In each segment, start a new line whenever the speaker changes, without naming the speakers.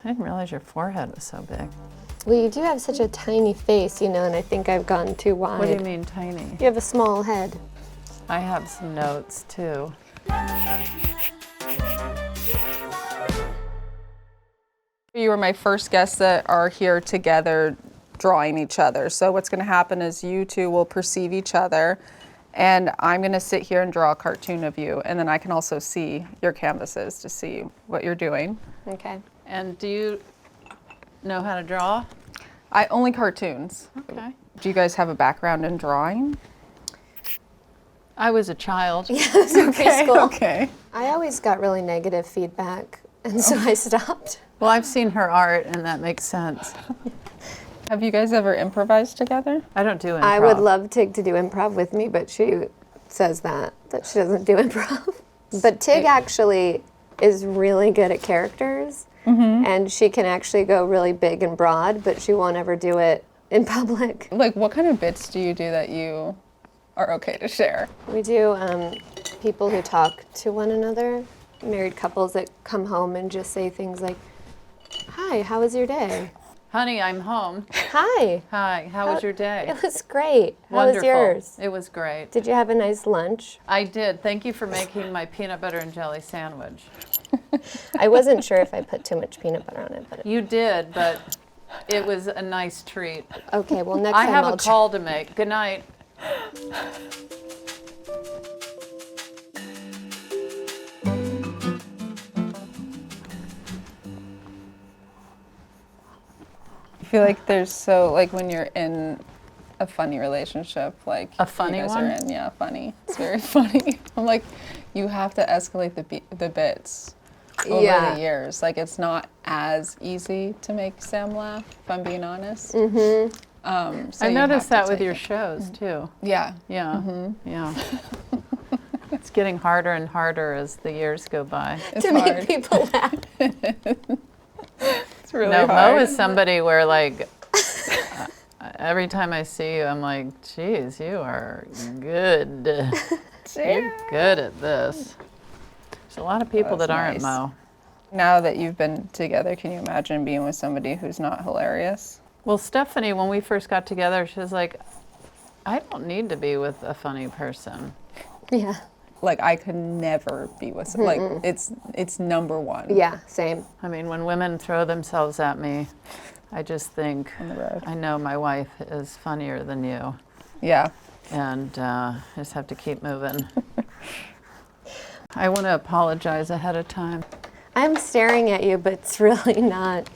didn't realize your forehead was so big.
Well, you do have such a tiny face, and I think I've gone too wide.
What do you mean tiny?
You have a small head.
I have some notes too.
You were my first guests that are here together drawing each other. So what's going to happen is you two will perceive each other, and I'm going to sit here and draw a cartoon of you, and then I can also see your canvases to see what you're doing.
Okay.
And do you know how to draw?
I only cartoons.
Okay.
Do you guys have a background in drawing?
I was a child.
Yeah, it was in preschool.
Okay.
I always got really negative feedback, and so I stopped.
Well, I've seen her art, and that makes sense.
Have you guys ever improvised together?
I don't do improv.
I would love Tig to do improv with me, but she says that she doesn't do improv. But Tig actually is really good at characters, and she can actually go really big and broad, but she won't ever do it in public.
Like, what kind of bits do you do that you are okay to share?
We do people who talk to one another, married couples that come home and just say things like, "Hi, how was your day?"
Honey, I'm home.
"Hi,
Hi, how was your day?
it was great. How
Wonderful.
was yours?
It was great.
Did you have a nice lunch?"
I did. Thank you for making my peanut butter and jelly sandwich.
I wasn't sure if I put too much peanut butter on it, but
You did, but it was a nice treat.
okay, well, next
I
time
have
I'll
a call to make. Good night.
I feel like there's so, like, when you're in a funny relationship, like
A funny
you guys
one?
are in, yeah, funny. It's very funny. I'm like, you have to escalate the bits over
Yeah.
the years. Like, it's not as easy to make Sam laugh, if I'm being honest.
Mm-hmm.
So
I
you
noticed
have to
that with
take
your
it.
shows too.
Yeah.
Yeah, yeah. It's getting harder and harder as the years go by.
It's
to
hard.
make people laugh.
It's really
No,
hard.
Mo is somebody where like every time I see you, I'm like, geez, you are good. You're good at this. There's a lot of people
That's
that aren't,
nice.
Mo.
Now that you've been together, can you imagine being with somebody who's not hilarious?
Well, Stephanie, when we first got together, she was like, I don't need to be with a funny person.
Yeah.
Like, I could never be with like it's number one
Yeah, same.
I mean, when women throw themselves at me, I just think,
on the road.
I know my wife is funnier than you,
Yeah.
and I just have to keep moving. I want to apologize ahead of time.
I'm staring at you, but it's really not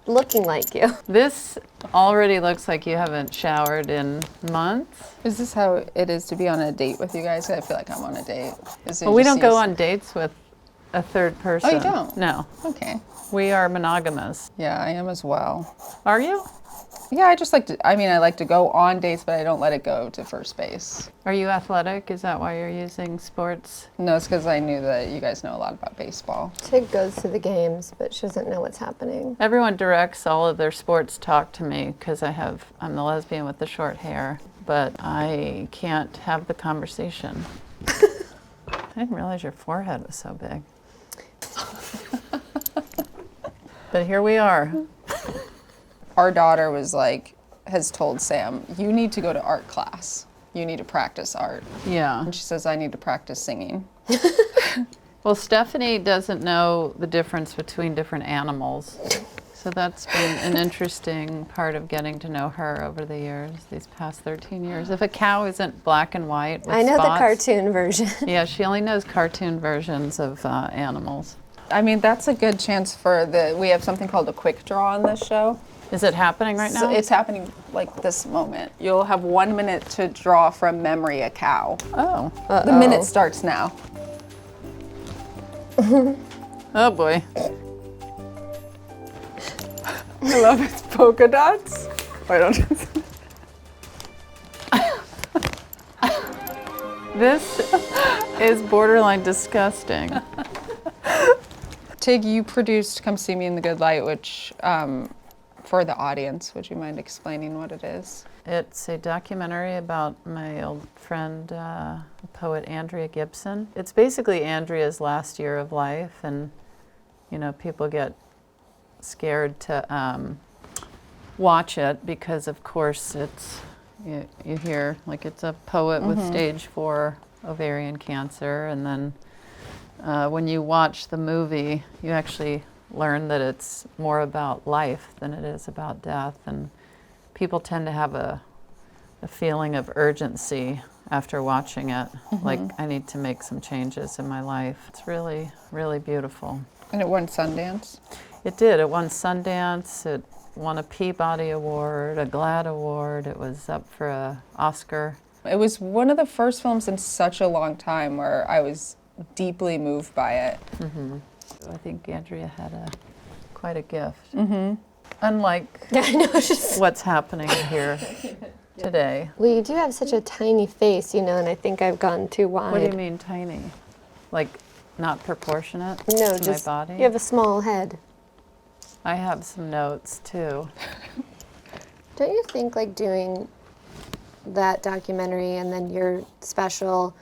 looking like you.
This already looks like you haven't showered in months.
Is this how it is to be on a date with you guys? I feel like I'm on a date.
Well, we don't go on dates with a third person.
Oh, you don't?
No.
Okay.
We are monogamous.
Yeah, I am as well.
Are you?
Yeah, I just like to, I mean, I like to go on dates, but I don't let it go to first base.
Are you athletic? Is that why you're using sports?
No, it's because I knew that you guys know a lot about baseball.
Tig goes to the games, but she doesn't know what's happening.
Everyone directs all of their sports talk to me because I'm the lesbian with the short hair, but I can't have the conversation. I didn't realize your forehead was so big. But here we are.
Our daughter was like, has told Sam, you need to go to art class. You need to practice art.
Yeah.
And she says, I need to practice singing.
Well, Stephanie doesn't know the difference between different animals. So that's been an interesting part of getting to know her over the years, these past 13 years. If a cow isn't black and white with
I know
spots,
the cartoon version.
Yeah, she only knows cartoon versions of animals.
I mean, that's a good chance for we have something called a quick draw on this show.
Is it happening right
So
now?
it's happening like this moment. You'll have 1 minute to draw from memory a cow.
Oh.
The minute starts now.
Oh boy.
I love its polka dots. Why don't you?
This is borderline disgusting.
Tig, you produced Come See Me in the Good Light, which, for the audience, would you mind explaining what it is?
It's a documentary about my old friend, poet Andrea Gibson. It's basically Andrea's last year of life, and people get scared to watch it because, of course, it's you hear like it's a poet with stage 4 ovarian cancer, and then when you watch the movie, you actually learn that it's more about life than it is about death, and people tend to have a feeling of urgency after watching it, like I need to make some changes in my life. It's really, really beautiful.
And it won Sundance?
It did. It won Sundance. It won a Peabody Award, a GLAAD Award. It was up for an Oscar.
It was one of the first films in such a long time where I was deeply moved by it.
So I think Andrea had quite a gift. Unlike
I know, it's just.
what's happening here today.
Well, you do have such a tiny face, and I think I've gone too wide.
What do you mean tiny? Like not proportionate
No,
to
just
my body?
you have a small head.
I have some notes too.
Don't you think like doing that documentary and then your special,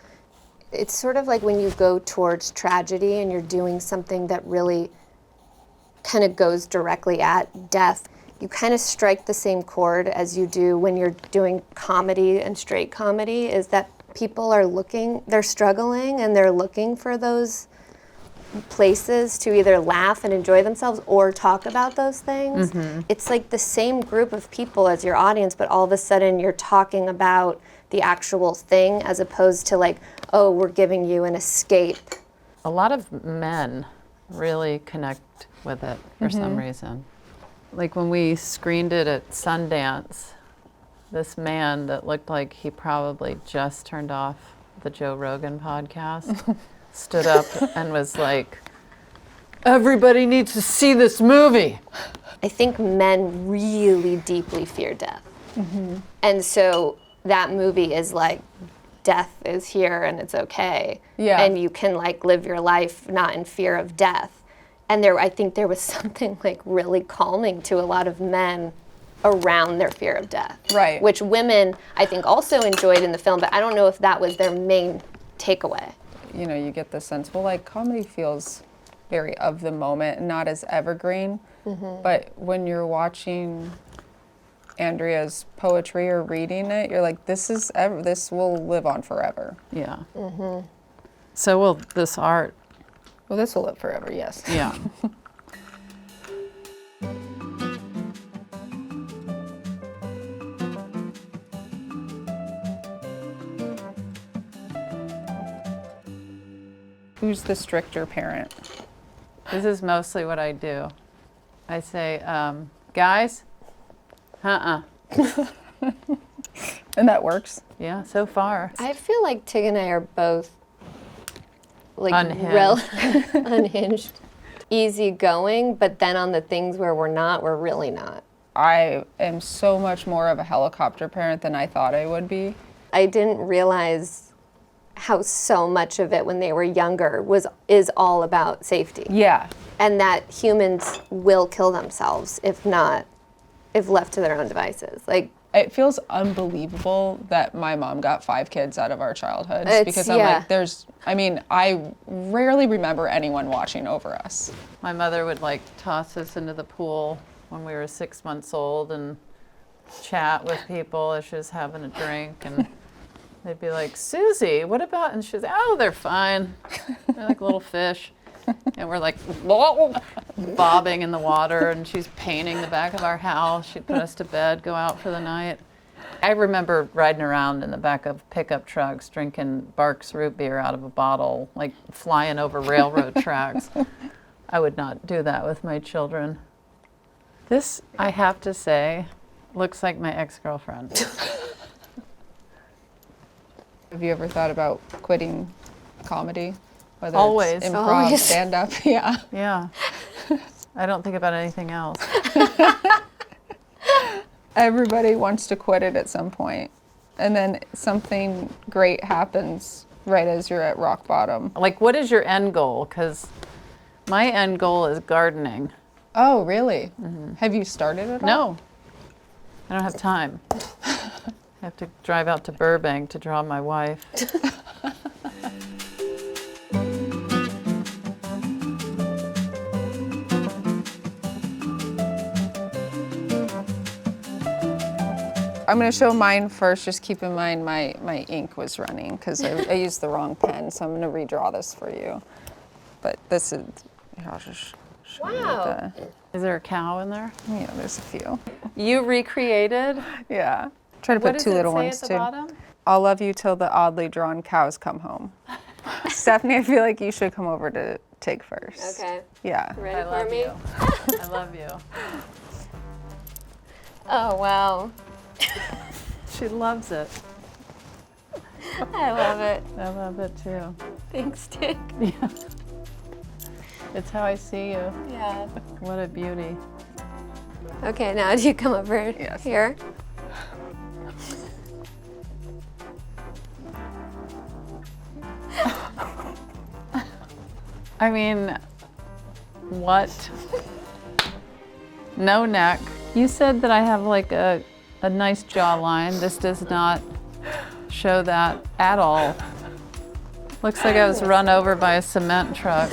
it's sort of like when you go towards tragedy and you're doing something that really kind of goes directly at death, you kind of strike the same chord as you do when you're doing comedy and straight comedy, is that people are looking, they're struggling and they're looking for those places to either laugh and enjoy themselves or talk about those things. It's like the same group of people as your audience, but all of a sudden you're talking about the actual thing as opposed to like, oh, we're giving you an escape.
A lot of men really connect with it for some reason. Like when we screened it at Sundance, this man that looked like he probably just turned off the Joe Rogan podcast stood up and was like, everybody needs to see this movie.
I think men really deeply fear death. And so that movie is like, death is here and it's okay.
Yeah.
And you can like live your life not in fear of death. And I think there was something like really calming to a lot of men around their fear of death.
Right.
Which women, I think, also enjoyed in the film, but I don't know if that was their main takeaway.
You know, you get the sense, well, like comedy feels very of the moment and not as evergreen. But when you're watching Andrea's poetry or reading it, you're like, this will live on forever.
Yeah. So will this art.
Well, this will live forever, yes.
Yeah.
Who's the stricter parent?
This is mostly what I do. I say, guys, and
And that works.
yeah, so far.
I feel like Tig and I are both like
Unhinged.
unhinged, easygoing, but then on the things where we're not, we're really not.
I am so much more of a helicopter parent than I thought I would be.
I didn't realize how so much of it when they were younger is all about safety.
Yeah.
And that humans will kill themselves if left to their own devices. Like,
It feels unbelievable that my mom got 5 kids out of our childhoods because I'm
yeah.
like, I rarely remember anyone watching over us.
My mother would like toss us into the pool when we were 6 months old and chat with people as she was having a drink, and they'd be like, Susie, what about, and she's, oh, they're fine. They're like little fish. And we're like bobbing in the water, and she's painting the back of our house. She'd put us to bed, go out for the night. I remember riding around in the back of pickup trucks, drinking Barks root beer out of a bottle, like flying over railroad tracks. I would not do that with my children. This, I have to say, looks like my ex-girlfriend.
Have you ever thought about quitting comedy? Whether
Always.
it's improv,
Always.
stand-up, yeah.
Yeah. I don't think about anything else.
Everybody wants to quit it at some point, and then something great happens right as you're at rock bottom.
Like, what is your end goal? Because my end goal is gardening.
Oh, really? Have you started it?
No, I don't have time. I have to drive out to Burbank to draw my wife.
I'm going to show mine first. Just keep in mind my ink was running because I used the wrong pen. So I'm going to redraw this for you. But this is, here, I'll just show you
Wow.
Is there a cow in there?
yeah, there's a few.
You recreated?
Yeah. Try to
What
put
does
two
it
little
say
ones
at the
too.
bottom?
I'll love you till the oddly drawn cows come home. Stephanie, I feel like you should come over to Tig first.
Okay.
Yeah.
Ready
I
for
love
me?
you. I love you.
Oh, wow.
She loves it.
I love it.
I love it too.
Thanks, Tig.
Yeah. It's how I see you.
Yeah.
What a beauty.
Okay, now do you come over
Yes.
here?
I mean, what? No neck. You said that I have like a nice jawline. This does not show that at all. Looks like I was run over by a cement truck.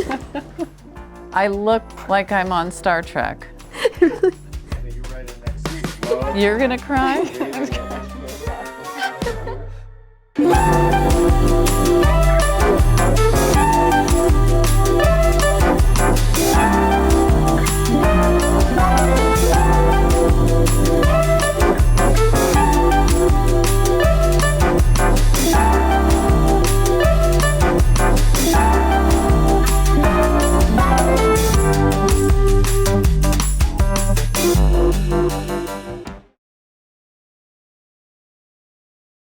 I look like I'm on Star Trek. You're gonna cry?